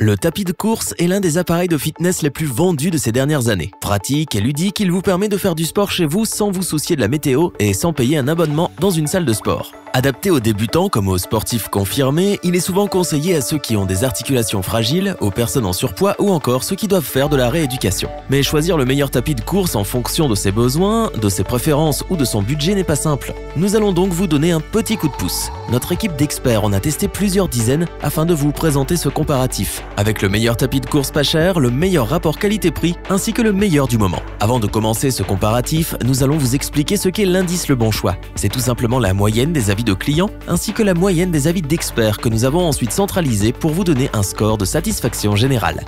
Le tapis de course est l'un des appareils de fitness les plus vendus de ces dernières années. Pratique et ludique, il vous permet de faire du sport chez vous sans vous soucier de la météo et sans payer un abonnement dans une salle de sport. Adapté aux débutants comme aux sportifs confirmés, il est souvent conseillé à ceux qui ont des articulations fragiles, aux personnes en surpoids ou encore ceux qui doivent faire de la rééducation. Mais choisir le meilleur tapis de course en fonction de ses besoins, de ses préférences ou de son budget n'est pas simple. Nous allons donc vous donner un petit coup de pouce. Notre équipe d'experts en a testé plusieurs dizaines afin de vous présenter ce comparatif, avec le meilleur tapis de course pas cher, le meilleur rapport qualité-prix ainsi que le meilleur du moment. Avant de commencer ce comparatif, nous allons vous expliquer ce qu'est l'indice Le Bon Choix. C'est tout simplement la moyenne des avis de clients ainsi que la moyenne des avis d'experts que nous avons ensuite centralisés pour vous donner un score de satisfaction générale.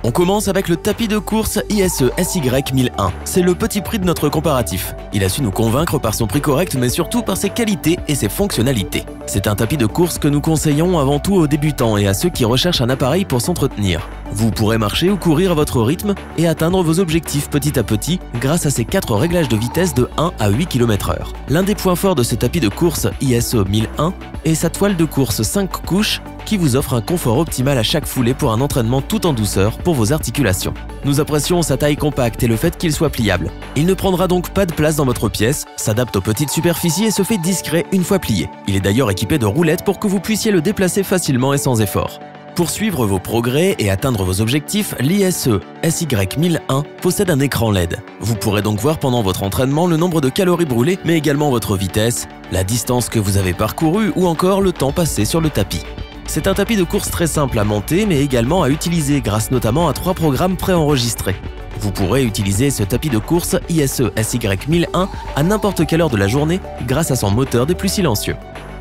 On commence avec le tapis de course ISE SY1001. C'est le petit prix de notre comparatif. Il a su nous convaincre par son prix correct mais surtout par ses qualités et ses fonctionnalités. C'est un tapis de course que nous conseillons avant tout aux débutants et à ceux qui recherchent un appareil pour s'entretenir. Vous pourrez marcher ou courir à votre rythme et atteindre vos objectifs petit à petit grâce à ses 4 réglages de vitesse de 1 à 8 km/h. L'un des points forts de ce tapis de course ISE 1001 est sa toile de course 5 couches qui vous offre un confort optimal à chaque foulée pour un entraînement tout en douceur pour vos articulations. Nous apprécions sa taille compacte et le fait qu'il soit pliable. Il ne prendra donc pas de place dans votre pièce, s'adapte aux petites superficies et se fait discret une fois plié. Il est d'ailleurs équipé de roulettes pour que vous puissiez le déplacer facilement et sans effort. Pour suivre vos progrès et atteindre vos objectifs, l'ISE SY1001 possède un écran LED. Vous pourrez donc voir pendant votre entraînement le nombre de calories brûlées, mais également votre vitesse, la distance que vous avez parcourue ou encore le temps passé sur le tapis. C'est un tapis de course très simple à monter mais également à utiliser grâce notamment à 3 programmes préenregistrés. Vous pourrez utiliser ce tapis de course ISE SY1001 à n'importe quelle heure de la journée grâce à son moteur des plus silencieux.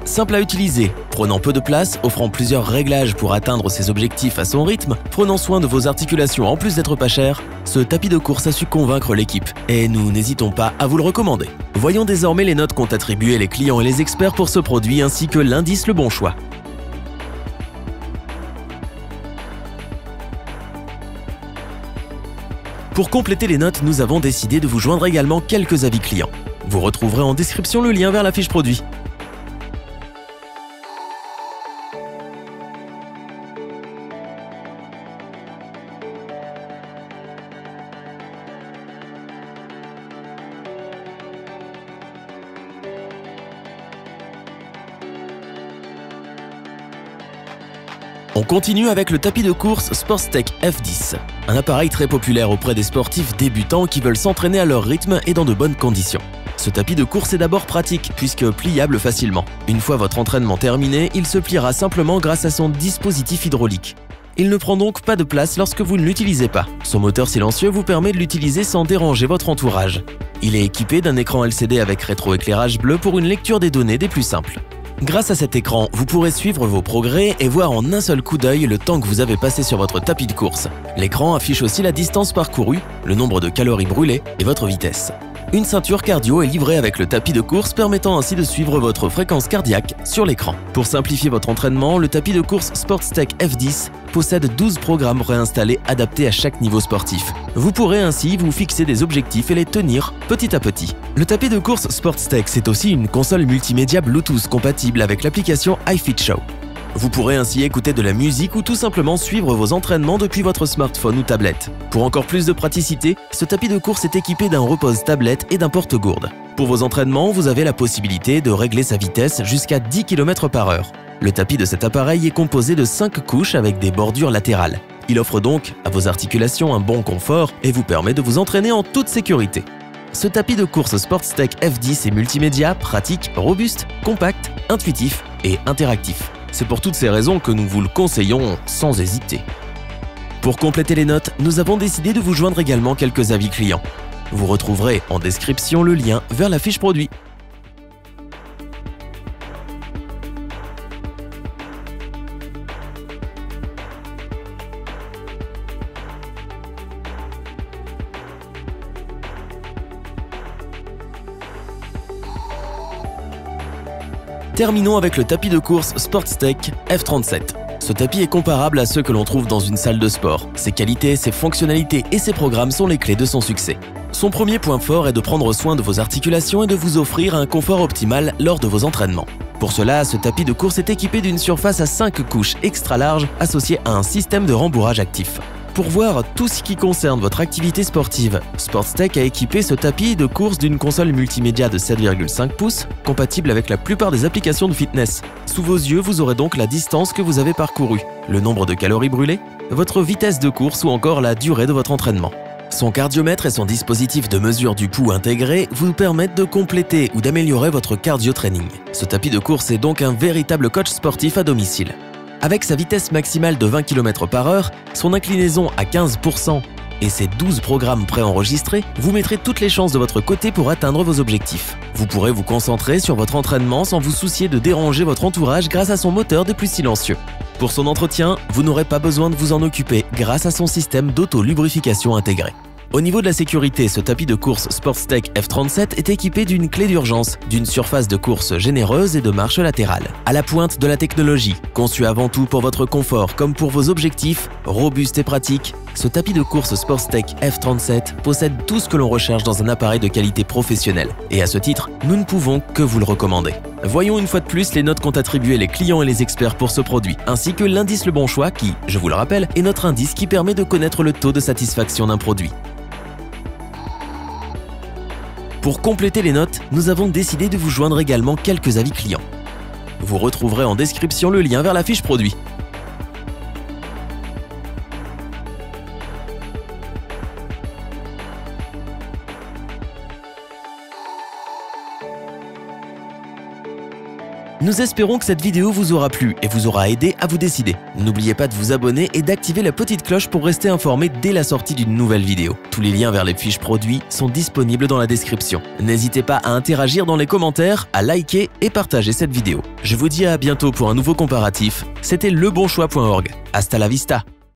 Simple à utiliser, prenant peu de place, offrant plusieurs réglages pour atteindre ses objectifs à son rythme, prenant soin de vos articulations en plus d'être pas cher, ce tapis de course a su convaincre l'équipe et nous n'hésitons pas à vous le recommander. Voyons désormais les notes qu'ont attribuées les clients et les experts pour ce produit ainsi que l'indice Le Bon Choix. Pour compléter les notes, nous avons décidé de vous joindre également quelques avis clients. Vous retrouverez en description le lien vers la fiche produit. On continue avec le tapis de course Sportstech F10, un appareil très populaire auprès des sportifs débutants qui veulent s'entraîner à leur rythme et dans de bonnes conditions. Ce tapis de course est d'abord pratique puisque pliable facilement. Une fois votre entraînement terminé, il se pliera simplement grâce à son dispositif hydraulique. Il ne prend donc pas de place lorsque vous ne l'utilisez pas. Son moteur silencieux vous permet de l'utiliser sans déranger votre entourage. Il est équipé d'un écran LCD avec rétroéclairage bleu pour une lecture des données des plus simples. Grâce à cet écran, vous pourrez suivre vos progrès et voir en un seul coup d'œil le temps que vous avez passé sur votre tapis de course. L'écran affiche aussi la distance parcourue, le nombre de calories brûlées et votre vitesse. Une ceinture cardio est livrée avec le tapis de course permettant ainsi de suivre votre fréquence cardiaque sur l'écran. Pour simplifier votre entraînement, le tapis de course Sportstech F10 possède 12 programmes préinstallés adaptés à chaque niveau sportif. Vous pourrez ainsi vous fixer des objectifs et les tenir petit à petit. Le tapis de course Sportstech, c'est aussi une console multimédia Bluetooth compatible avec l'application iFitShow. Vous pourrez ainsi écouter de la musique ou tout simplement suivre vos entraînements depuis votre smartphone ou tablette. Pour encore plus de praticité, ce tapis de course est équipé d'un repose tablette et d'un porte-gourde. Pour vos entraînements, vous avez la possibilité de régler sa vitesse jusqu'à 10 km/h. Le tapis de cet appareil est composé de 5 couches avec des bordures latérales. Il offre donc à vos articulations un bon confort et vous permet de vous entraîner en toute sécurité. Ce tapis de course Sportstech F10 est multimédia, pratique, robuste, compact, intuitif et interactif. C'est pour toutes ces raisons que nous vous le conseillons sans hésiter. Pour compléter les notes, nous avons décidé de vous joindre également quelques avis clients. Vous retrouverez en description le lien vers la fiche produit. Terminons avec le tapis de course Sportstech F37. Ce tapis est comparable à ceux que l'on trouve dans une salle de sport. Ses qualités, ses fonctionnalités et ses programmes sont les clés de son succès. Son premier point fort est de prendre soin de vos articulations et de vous offrir un confort optimal lors de vos entraînements. Pour cela, ce tapis de course est équipé d'une surface à 5 couches extra large associée à un système de rembourrage actif. Pour voir tout ce qui concerne votre activité sportive, Sportstech a équipé ce tapis de course d'une console multimédia de 7,5 pouces, compatible avec la plupart des applications de fitness. Sous vos yeux, vous aurez donc la distance que vous avez parcourue, le nombre de calories brûlées, votre vitesse de course ou encore la durée de votre entraînement. Son cardiomètre et son dispositif de mesure du pouls intégré vous permettent de compléter ou d'améliorer votre cardio-training. Ce tapis de course est donc un véritable coach sportif à domicile. Avec sa vitesse maximale de 20 km/h, son inclinaison à 15% et ses 12 programmes préenregistrés, vous mettrez toutes les chances de votre côté pour atteindre vos objectifs. Vous pourrez vous concentrer sur votre entraînement sans vous soucier de déranger votre entourage grâce à son moteur des plus silencieux. Pour son entretien, vous n'aurez pas besoin de vous en occuper grâce à son système d'auto-lubrification intégré. Au niveau de la sécurité, ce tapis de course Sportstech F37 est équipé d'une clé d'urgence, d'une surface de course généreuse et de marche latérale. À la pointe de la technologie, conçu avant tout pour votre confort comme pour vos objectifs, robuste et pratique, ce tapis de course Sportstech F37 possède tout ce que l'on recherche dans un appareil de qualité professionnelle. Et à ce titre, nous ne pouvons que vous le recommander. Voyons une fois de plus les notes qu'ont attribuées les clients et les experts pour ce produit, ainsi que l'indice Le Bon Choix qui, je vous le rappelle, est notre indice qui permet de connaître le taux de satisfaction d'un produit. Pour compléter les notes, nous avons décidé de vous joindre également quelques avis clients. Vous retrouverez en description le lien vers la fiche produit. Nous espérons que cette vidéo vous aura plu et vous aura aidé à vous décider. N'oubliez pas de vous abonner et d'activer la petite cloche pour rester informé dès la sortie d'une nouvelle vidéo. Tous les liens vers les fiches produits sont disponibles dans la description. N'hésitez pas à interagir dans les commentaires, à liker et partager cette vidéo. Je vous dis à bientôt pour un nouveau comparatif. C'était lebonchoix.org. Hasta la vista!